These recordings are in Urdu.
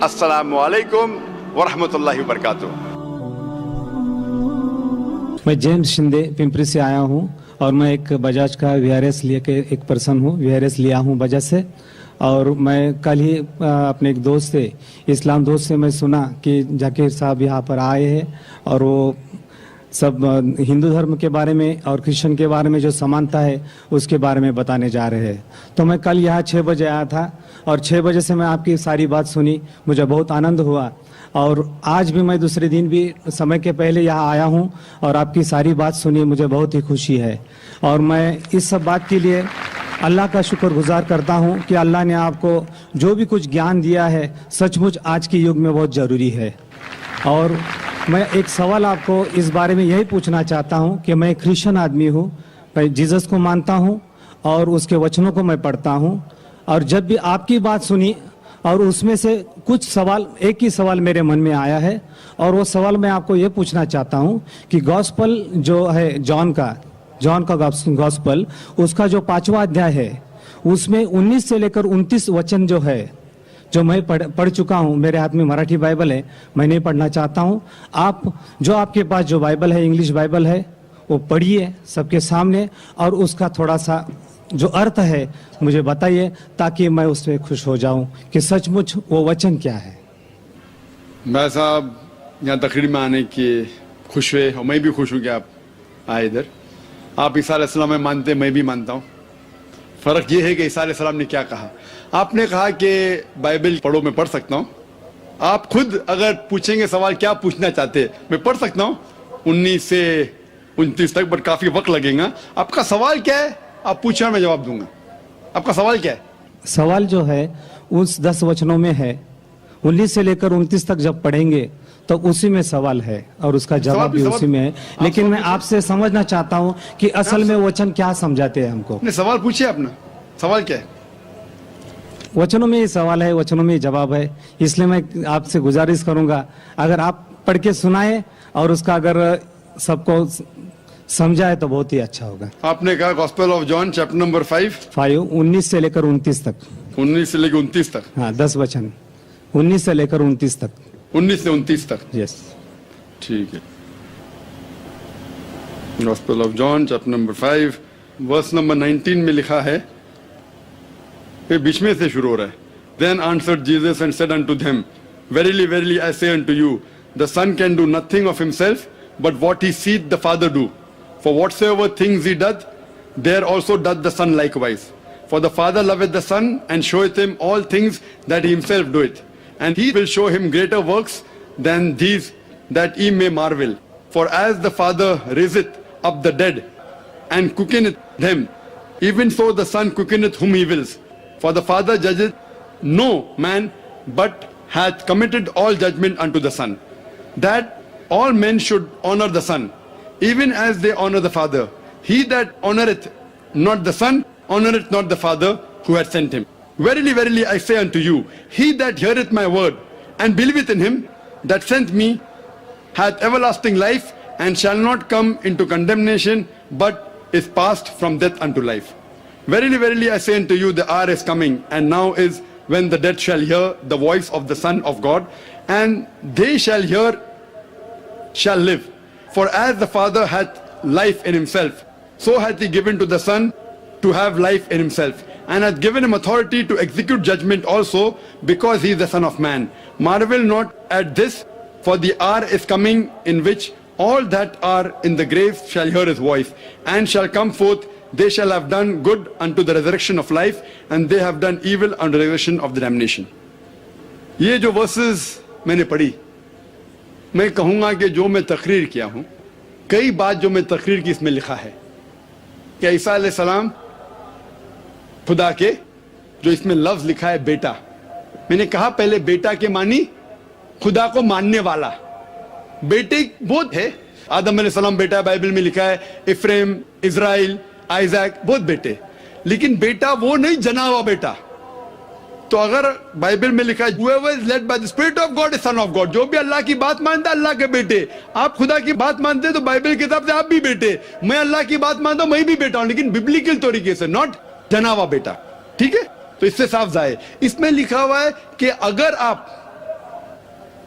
السلام علیکم ورحمۃ اللہ وبرکاتہ. میں جیمز شندے پمپری سے آیا ہوں اور میں ایک بجاج کا VRS لے کے ایک پرسن ہوں. VRS لیا ہوں بجاج سے. اور میں کل ہی اپنے ایک دوست سے اسلام دوست سے میں سنا کہ ذاکر صاحب یہاں پر آئے ہیں اور وہ سب ہندو دھرم کے بارے میں اور کرسچن کے بارے میں جو سمانتا ہے اس کے بارے میں بتانے جا رہے ہیں. تو میں کل یہاں 6 بجے آیا تھا اور 6 بجے سے میں آپ کی ساری بات سنی. مجھے بہت آنند ہوا اور آج بھی میں دوسرے دن بھی سمے کے پہلے یہاں آیا ہوں اور آپ کی ساری بات سنی. مجھے بہت ہی خوشی ہے اور میں اس سب بات کے لیے اللہ کا شکر گزار کرتا ہوں کہ اللہ نے آپ کو جو بھی کچھ گیان دیا ہے سچ مچ آج کے یگ میں بہت ضروری ہے. اور میں ایک سوال آپ کو اس بارے میں یہی پوچھنا چاہتا ہوں کہ میں کرسچن آدمی ہوں, میں جیزس کو مانتا ہوں اور اس کے وچنوں کو میں پڑھتا ہوں. اور جب بھی آپ کی بات سنی اور اس میں سے کچھ سوال, ایک ہی سوال میرے من میں آیا ہے اور وہ سوال میں آپ کو یہ پوچھنا چاہتا ہوں کہ گوسپل جو ہے جان کا گوسپل, اس کا جو 5واں ادھیائے ہے اس میں 19 سے لے کر 29 وچن جو ہے جو میں پڑھ چکا ہوں. میرے ہاتھ میں مراٹھی بائبل ہے, میں نہیں پڑھنا چاہتا ہوں. آپ کے پاس جو بائبل ہے, انگلش بائبل ہے, وہ پڑھیے سب کے سامنے اور اس کا تھوڑا سا جو ارتھ ہے مجھے بتائیے تاکہ میں اس پہ خوش ہو جاؤں کہ سچ مچ وہ وچن کیا ہے. میں صاحب یہاں تقریر میں آنے کی خوش ہوئے اور میں بھی خوش ہوں کہ آپ آئے ادھر. آپ عیسیٰ علیہ السلام میں مانتے, میں بھی مانتا ہوں. فرق یہ ہے کہ عیسیٰ علیہ السلام نے کیا کہا. آپ نے کہا کہ بائبل پڑھو, میں پڑھ سکتا ہوں. آپ خود اگر پوچھیں گے سوال کیا پوچھنا چاہتے, میں پڑھ سکتا ہوں 19 سے 29 تک, بٹ کافی وقت لگے گا. آپ کا سوال کیا ہے آپ پوچھیں, میں جواب دوں گا. آپ کا سوال کیا ہے؟ سوال جو ہے اس 10 وچنوں میں ہے. 19 سے لے کر 29 تک جب پڑھیں گے تو اسی میں سوال ہے اور اس کا جواب بھی اسی میں ہے. لیکن میں آپ سے سمجھنا چاہتا ہوں کہ اصل میں وچن کیا سمجھاتے ہیں ہم کو. سوال پوچھئے اپنا, سوال کیا ہے؟ وچنوں میں یہ سوال ہے, وچنوں میں یہ جواب ہے. اس لیے میں آپ سے گزارش کروں گا اگر آپ پڑھ کے سنائیں اور اس کا اگر سب کو سمجھائے تو بہت ہی اچھا ہوگا. آپ نے کہا gospel of John chapter number 5 19 سے لے کر 29 تک. 19 سے لے کر 29 تک. ہاں 10 وچن 19 سے لے کر 29 تک. 19 سے 29 تک. یس ٹھیک ہے. Gospel of John chapter number 5 verse number 19 میں لکھا ہے, یہ بیچ میں سے شروع ہو رہا ہے. Then answered Jesus and said unto them, Verily, verily, I say unto you, the Son can do nothing of himself, but what he seeth the Father do. For whatsoever things he doth, there also doth the Son likewise. For the Father loveth the Son, and showeth him all things that he himself doeth. And he will show him greater works than these, that ye may marvel. For as the Father raiseth up the dead, and quickeneth them, even so the Son quickeneth whom he wills. For the Father judgeth no man, but hath committed all judgment unto the Son, that all men should honor the Son, even as they honor the Father. He that honoreth not the Son, honoreth not the Father who hath sent him. Verily, verily, I say unto you, he that heareth my word, and believeth in him that sent me, hath everlasting life, and shall not come into condemnation, but is passed from death unto life. Verily, verily, I say unto you, the hour is coming, and now is, when the dead shall hear the voice of the Son of God, and they shall live. For as the Father hath life in himself, so hath he given to the Son to have life in himself, and hath given him authority to execute judgment also, because he is the Son of Man. Marvel not at this, for the hour is coming in which all that are in the graves shall hear his voice, and shall come forth. They shall have done good unto the resurrection of life, and they have done evil unto the resurrection of the damnation. یہ جو ورسز میں نے پڑھی, میں کہوں گا کہ جو میں تقریر کیا ہوں, کئی بات جو میں تقریر کی اس میں لکھا ہے کہ عیسیٰ علیہ السلام خدا کے, جو اس میں لفظ لکھا ہے بیٹا, میں نے کہا پہلے بیٹا کے معنی خدا کو ماننے والا. بیٹے بہت ہے, آدم علیہ السلام بیٹا ہے, بائبل میں لکھا ہے, افریم, اسرائیل, آئزیک, بہت بیٹے, لیکن بیٹا وہ نہیں جنا ہوا بیٹا. تو اگر بائبل میں لکھا ہے whoever is led by the spirit of God is son of God, جو بھی اللہ کی بات مانتا ہے اللہ کے بیٹے. آپ خدا کی بات مانتے ہیں تو بائبل کے حساب سے آپ بھی بیٹے, میں اللہ کی بات مانتا ہوں میں بھی بیٹا ہوں, لیکن ببلیکل طریقے سے, ناٹ جنا ہوا بیٹا. ٹھیک ہے, تو اس سے صاف ظاہر. اس میں لکھا ہوا ہے کہ اگر آپ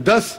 10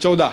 14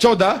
14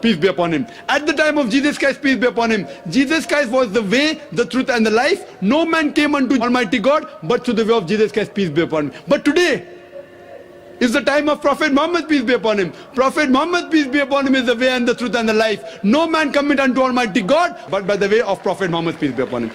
peace be upon him. At the time of Jesus Christ, peace be upon him, Jesus Christ was the way, the truth and the life. No man came unto Almighty God but through the way of Jesus Christ, peace be upon him. But today is the time of Prophet Muhammad, peace be upon him. Prophet Muhammad, peace be upon him, is the way and the truth and the life. No man cometh unto Almighty God but by the way of Prophet Muhammad, peace be upon him.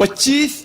25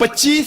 25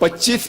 25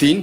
3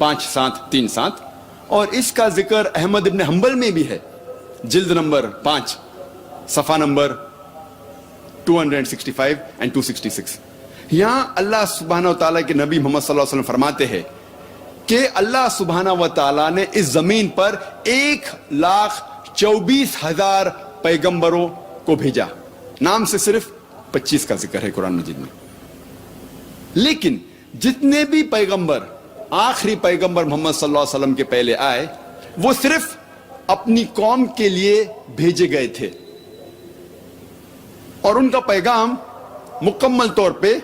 5737, اور اس کا ذکر احمد ابن حنبل میں بھی ہے، جلد نمبر 5 صفحہ نمبر 265 and 266. یہاں اللہ سبحانہ و تعالیٰ کے نبی محمد صلی اللہ علیہ وسلم فرماتے ہیں کہ اللہ سبحانہ و تعالیٰ نے اس زمین پر 1,24,000 پیغمبروں کو بھیجا. نام سے صرف 25 کا ذکر ہے قرآن مجید میں. لیکن جتنے بھی پیغمبر، آخری پیغمبر محمد صلی اللہ علیہ وسلم کے پہلے آئے، وہ صرف اپنی قوم کے لیے بھیجے گئے تھے، اور ان کا پیغام مکمل طور پہ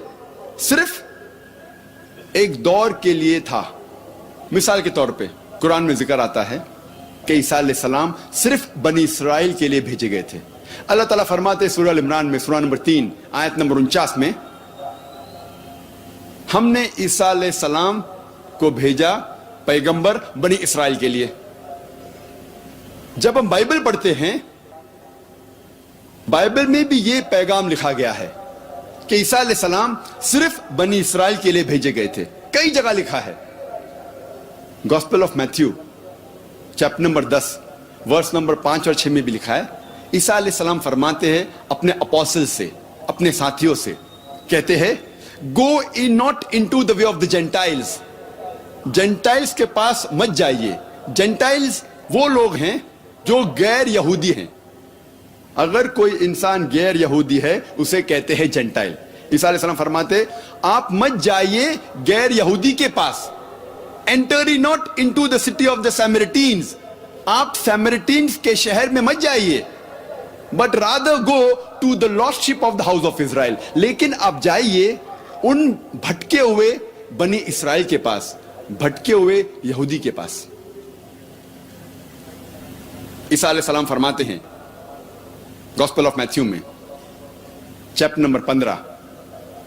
صرف ایک دور کے لیے تھا. مثال کے طور پہ قرآن میں ذکر آتا ہے کہ عیسیٰ علیہ السلام صرف بنی اسرائیل کے لیے بھیجے گئے تھے. اللہ تعالیٰ فرماتے سورہ ال عمران میں سورہ نمبر 3 آیت نمبر 49 میں، ہم نے عیسیٰ علیہ السلام کو بھیجا پیغمبر بنی اسرائیل کے لیے. جب ہم بائبل پڑھتے ہیں، بائبل میں بھی یہ پیغام لکھا گیا ہے کہ عیسیٰ علیہ السلام صرف بنی اسرائیل کے لیے بھیجے گئے تھے. کئی جگہ لکھا ہے. Gospel of Matthew chapter number 10 verse number 5 اور 6 میں بھی لکھا ہے. عیسیٰ علیہ السلام فرماتے ہیں اپنے اپوسل سے، اپنے ساتھیوں سے، کہتے ہیں go in not into the way of the Gentiles. Gentiles کے پاس مت جائیے. جینٹائلز وہ لوگ ہیں جو غیر یہودی ہیں. اگر کوئی انسان غیر یہودی ہے اسے کہتے ہیں جینٹائل. عیسیٰ علیہ السلام فرماتے آپ مت جائیے غیر یہودی کے پاس. Enter ye not into the city of the Samaritans. آپ سیمرٹینز کے شہر میں مت جائیے. But rather go to the lost sheep of the house of Israel. لیکن آپ جائیے ان بھٹکے ہوئے بنی اسرائیل کے پاس، بھٹکے ہوئے یہودی کے پاس. عیسیٰ علیہ السلام فرماتے ہیں گوسپل آف میتھیو میں چیپٹر نمبر 15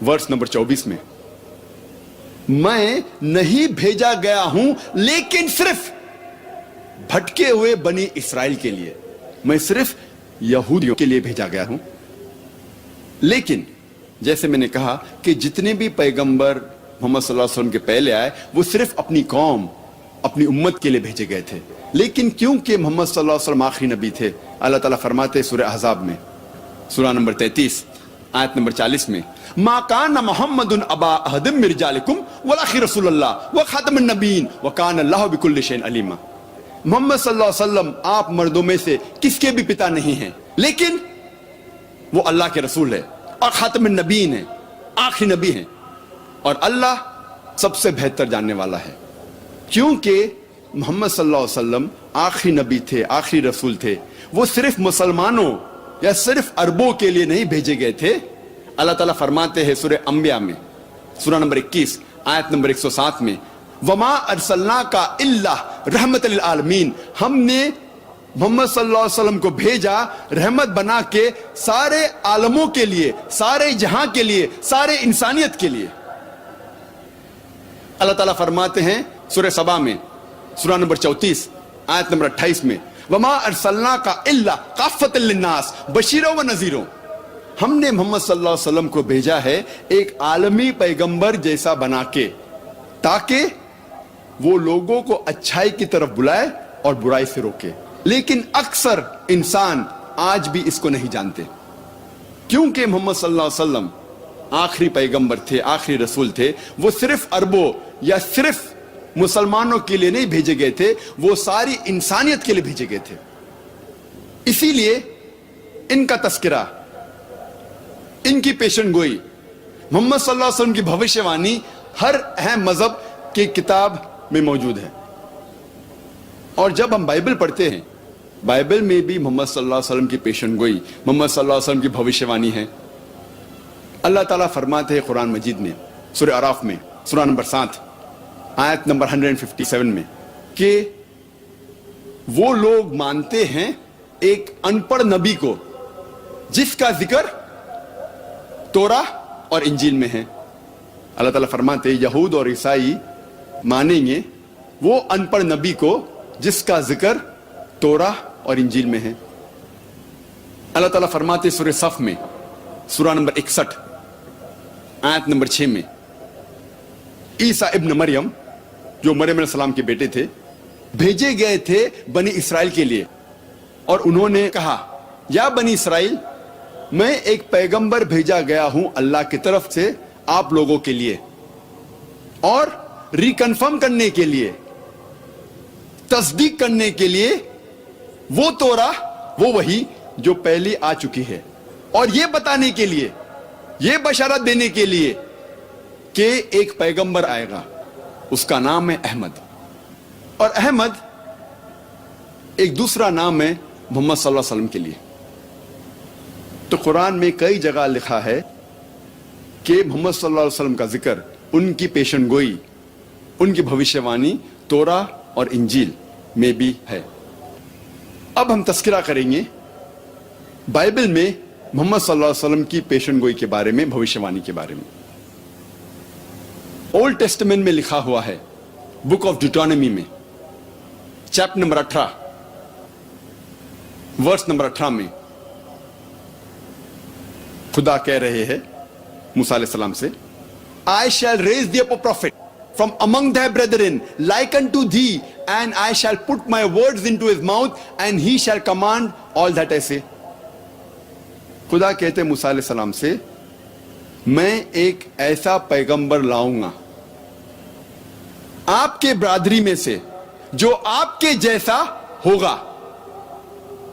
ورس نمبر 24 میں، میں نہیں بھیجا گیا ہوں لیکن صرف بھٹکے ہوئے بنی اسرائیل کے لیے. میں صرف یہودیوں کے لیے بھیجا گیا ہوں. لیکن جیسے میں نے کہا کہ جتنے بھی پیغمبر محمد صلی اللہ علیہ وسلم کے پہلے آئے وہ صرف اپنی قوم، اپنی امت کے لیے بھیجے گئے تھے. لیکن کیونکہ محمد صلی اللہ علیہ وسلم آخری نبی تھے، اللہ تعالیٰ فرماتے سورہ احزاب میں سورہ نمبر 33 آیت نمبر 40 میں، ما کان محمد ابا احد من رجالکم ولکن رسول اللہ وخاتم النبیین وکان اللہ بکل شیء علیما. محمد صلی اللہ علیہ وسلم آپ مردوں میں سے کس کے بھی پتا نہیں ہیں، لیکن وہ اللہ کے رسول ہے اور خاتم النبیین ہیں، آخری نبی ہیں، اور اللہ سب سے بہتر جاننے والا ہے. کیونکہ محمد صلی اللہ علیہ وسلم آخری نبی تھے، آخری رسول تھے، وہ صرف مسلمانوں یا صرف عربوں کے لیے نہیں بھیجے گئے تھے. اللہ تعالیٰ فرماتے ہیں سورہ انبیاء میں سورہ نمبر 21 آیت نمبر 107 میں، وما ارسلناک الا رحمت للعالمین. ہم نے محمد صلی اللہ علیہ وسلم کو بھیجا رحمت بنا کے سارے عالموں کے لیے، سارے جہاں کے لیے، سارے انسانیت کے لیے. اللہ تعالیٰ فرماتے ہیں سورہ سبا میں سورہ نمبر 34 آیت نمبر 28 میں، وما ارسلناک الا کافۃ للناس بشیرا و نذیرا. ہم نے محمد صلی اللہ علیہ وسلم کو بھیجا ہے ایک عالمی پیغمبر جیسا بنا کے، تاکہ وہ لوگوں کو اچھائی کی طرف بلائے اور برائی سے روکے. لیکن اکثر انسان آج بھی اس کو نہیں جانتے. کیونکہ محمد صلی اللہ علیہ وسلم آخری پیغمبر تھے، آخری رسول تھے، وہ صرف عربوں یا صرف مسلمانوں کے لیے نہیں بھیجے گئے تھے، وہ ساری انسانیت کے لیے بھیجے گئے تھے. اسی لیے ان کا تذکرہ، ان کی پیشن گوئی، محمد صلی اللہ علیہ وسلم کی بھوشیہ وانی ہر اہم مذہب کی کتاب میں موجود ہے. اور جب ہم بائبل پڑھتے ہیں، بائبل میں بھی محمد صلی اللہ علیہ وسلم کی پیشن گوئی، محمد صلی اللہ علیہ وسلم کی بھوشیہ وانی ہے. اللہ تعالیٰ فرماتے ہیں قرآن مجید میں سورہ اعراف میں سورہ نمبر 7 آیت نمبر 157 میں کہ وہ لوگ مانتے ہیں ایک ان پڑھ نبی کو جس کا ذکر توراہ اور انجیل میں ہے. اللہ تعالیٰ فرماتے ہیں یہود اور عیسائی مانیں گے وہ ان پڑھ نبی کو جس کا ذکر توراہ اور انجیل میں ہے. اللہ تعالیٰ فرماتے سورہ صف میں سورہ نمبر 61 آیت نمبر 6 میں، عیسیٰ ابن مریم جو مریم علیہ السلام کے بیٹے تھے، بھیجے گئے تھے بنی اسرائیل کے لیے، اور انہوں نے کہا یا بنی اسرائیل میں ایک پیغمبر بھیجا گیا ہوں اللہ کی طرف سے آپ لوگوں کے لیے، اور ریکنفرم کرنے کے لیے، تصدیق کرنے کے لیے وہ توراہ، وہ وحی جو پہلے آ چکی ہے، اور یہ بتانے کے لیے، یہ بشارت دینے کے لیے کہ ایک پیغمبر آئے گا، اس کا نام ہے احمد۔ اور احمد ایک دوسرا نام ہے محمد صلی اللہ علیہ وسلم کے لیے۔ تو قرآن میں کئی جگہ لکھا ہے کہ محمد صلی اللہ علیہ وسلم کا ذکر، ان کی پیشن گوئی، ان کی بھوشیوانی توراہ اور انجیل میں بھی ہے۔ اب ہم تذکرہ کریں گے بائبل میں محمد صلی اللہ علیہ وسلم کی پیشن گوئی کے بارے میں، بھوشیوانی کے بارے میں۔ اولڈ ٹیسٹمنٹ میں لکھا ہوا ہے، بک آف ڈیوٹرانومی میں چیپٹر نمبر 18 ورس نمبر 18 میں خدا کہہ رہے ہیں موسیٰ علیہ السلام سے، I shall raise thee up a prophet from among thy brethren like unto thee, and I shall put my words into his mouth, and he shall command all that I say۔ خدا کہتے ہیں موسیٰ علیہ السلام سے، میں ایک ایسا پیغمبر لاؤں گا آپ کے برادری میں سے جو آپ کے جیسا ہوگا،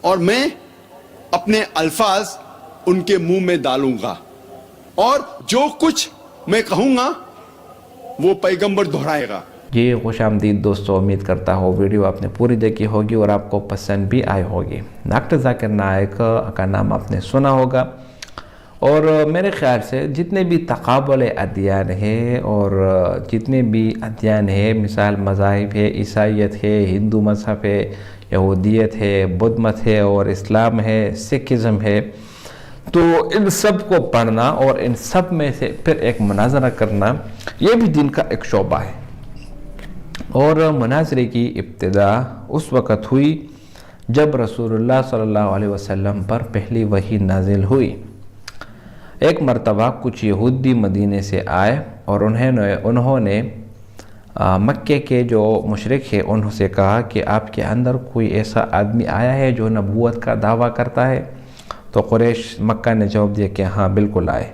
اور میں اپنے الفاظ ان کے منہ میں ڈالوں گا، اور جو کچھ میں کہوں گا وہ پیغمبر دہرائے گا۔ جی خوش آمدید دوستو، امید کرتا ہوں ویڈیو آپ نے پوری دیکھی ہوگی اور آپ کو پسند بھی آئی ہوگی۔ ڈاکٹر ذاکر نائک کا نام آپ نے سنا ہوگا، اور میرے خیال سے جتنے بھی تقابل ادیان ہے اور جتنے بھی ادیان ہے، مثال مذاہب ہے، عیسائیت ہے، ہندو مذہب ہے، یہودیت ہے، بدھ مت ہے، اور اسلام ہے، سکھزم ہے، تو ان سب کو پڑھنا اور ان سب میں سے پھر ایک مناظرہ کرنا، یہ بھی دین کا ایک شعبہ ہے۔ اور مناظرے کی ابتدا اس وقت ہوئی جب رسول اللہ صلی اللہ علیہ وسلم پر پہلی وحی نازل ہوئی۔ ایک مرتبہ کچھ یہودی مدینے سے آئے، اور انہوں نے مکے کے جو مشرک ہیں انہوں سے کہا کہ آپ کے اندر کوئی ایسا آدمی آیا ہے جو نبوت کا دعویٰ کرتا ہے؟ تو قریش مکہ نے جواب دیا کہ ہاں بالکل آئے۔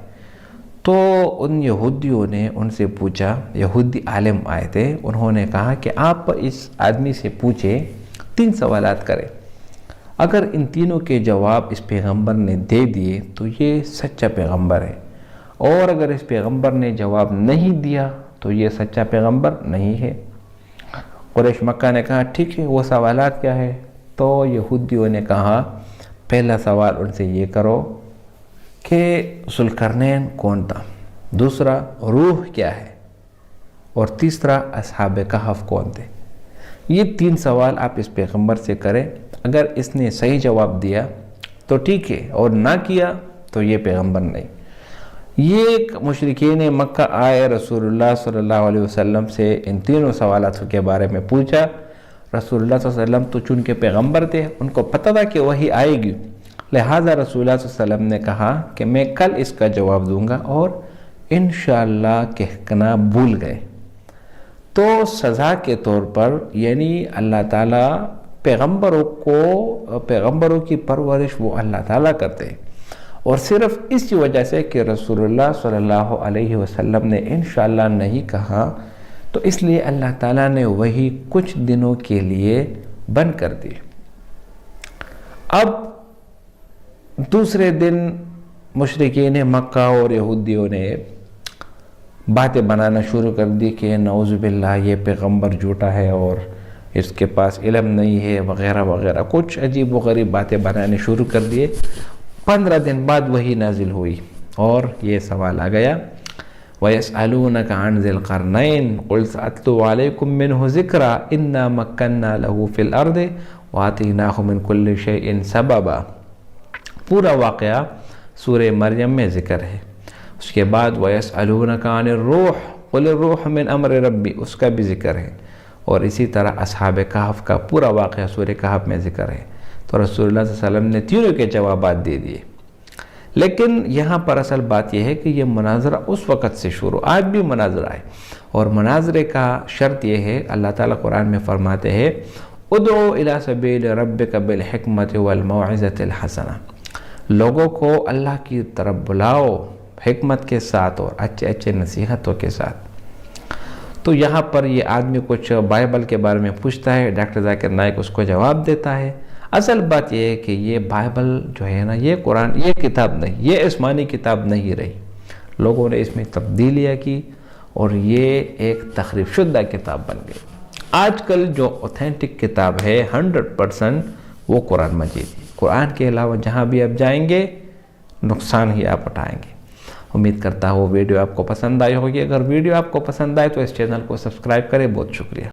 تو ان یہودیوں نے ان سے پوچھا، یہودی عالم آئے تھے، انہوں نے کہا کہ آپ اس آدمی سے پوچھیں، 3 سوالات کریں، اگر ان تینوں کے جواب اس پیغمبر نے دے دیے تو یہ سچا پیغمبر ہے، اور اگر اس پیغمبر نے جواب نہیں دیا تو یہ سچا پیغمبر نہیں ہے۔ قریش مکہ نے کہا ٹھیک ہے، وہ سوالات کیا ہے؟ تو یہودیوں نے کہا پہلا سوال ان سے یہ کرو کہ ذوالقرنین کون تھا، دوسرا روح کیا ہے، اور تیسرا اصحاب کہف کون تھے۔ یہ 3 سوال آپ اس پیغمبر سے کریں، اگر اس نے صحیح جواب دیا تو ٹھیک ہے، اور نہ کیا تو یہ پیغمبر نہیں۔ یہ مشرکین مکہ آئے رسول اللہ صلی اللہ علیہ وسلم سے ان تینوں سوالات کے بارے میں پوچھا۔ رسول اللہ صلی اللہ علیہ وسلم تو چون کے پیغمبر تھے، ان کو پتہ تھا کہ وہی آئے گی، لہٰذا رسول اللہ صلی اللہ علیہ وسلم نے کہا کہ میں کل اس کا جواب دوں گا، اور انشاءاللہ کہنا بھول گئے۔ تو سزا کے طور پر، یعنی اللہ تعالیٰ پیغمبروں کی پرورش وہ اللہ تعالیٰ کرتے ہیں، اور صرف اسی وجہ سے کہ رسول اللہ صلی اللہ علیہ وسلم نے انشاءاللہ نہیں کہا، تو اس لیے اللہ تعالیٰ نے وہی کچھ دنوں کے لیے بند کر دی۔ اب دوسرے دن مشرکین مکہ اور یہودیوں نے باتیں بنانا شروع کر دی کہ نعوذ باللہ یہ پیغمبر جھوٹا ہے اور اس کے پاس علم نہیں ہے وغیرہ وغیرہ، کچھ عجیب و غریب باتیں بنانے شروع کر دیے۔ 15 دن بعد وہی نازل ہوئی، اور یہ سوال آ گیا وَيَسْأَلُونَكَ عَنْ ذِي الْقَرْنَيْنِ قُلْ سَأَتْلُو عَلَيْكُمْ مِنْهُ ذِكْرًا إِنَّا مَكَّنَّا لَهُ فِي الْأَرْضِ وَآتَيْنَاهُ مِنْ كُلِّ شَيْءٍ سَبَبًا۔ پورا واقعہ سورہ مریم میں ذکر ہے۔ اس کے بعد وَيَسْأَلُونَكَ عَنِ الرُّوحِ قُلِ الرُّوحُ مِنْ أَمْرِ رَبِّي، اس کا بھی ذکر ہے، اور اسی طرح اصحاب کہف کا پورا واقعہ سورہ کہف میں ذکر ہے۔ تو رسول اللہ صلی اللہ علیہ وسلم نے تینوں کے جوابات دے دیے، لیکن یہاں پر اصل بات یہ ہے کہ یہ مناظرہ اس وقت سے شروع، آج بھی مناظرہ ہے، اور مناظرے کا شرط یہ ہے، اللہ تعالیٰ قرآن میں فرماتے ہیں ادعو الی سبیل ربک بالحکمت والموعظۃ الحسنہ، لوگوں کو اللہ کی طرف بلاؤ حکمت کے ساتھ اور اچھے اچھے نصیحتوں کے ساتھ۔ تو یہاں پر یہ آدمی کچھ بائبل کے بارے میں پوچھتا ہے، ڈاکٹر ذاکر نائک اس کو جواب دیتا ہے۔ اصل بات یہ ہے کہ یہ بائبل جو ہے نا، یہ قرآن، یہ کتاب نہیں، یہ آسمانی کتاب نہیں رہی، لوگوں نے اس میں تبدیلیاں کی اور یہ ایک تخریب شدہ کتاب بن گئی۔ آج کل جو اوتھینٹک کتاب ہے 100% وہ قرآن مجید ہے۔ قرآن کے علاوہ جہاں بھی آپ جائیں گے نقصان ہی آپ اٹھائیں گے۔ امید کرتا ہوں وہ ویڈیو آپ کو پسند آئی ہوگی، اگر ویڈیو آپ کو پسند آئے تو اس چینل کو سبسکرائب کریں۔ بہت شکریہ۔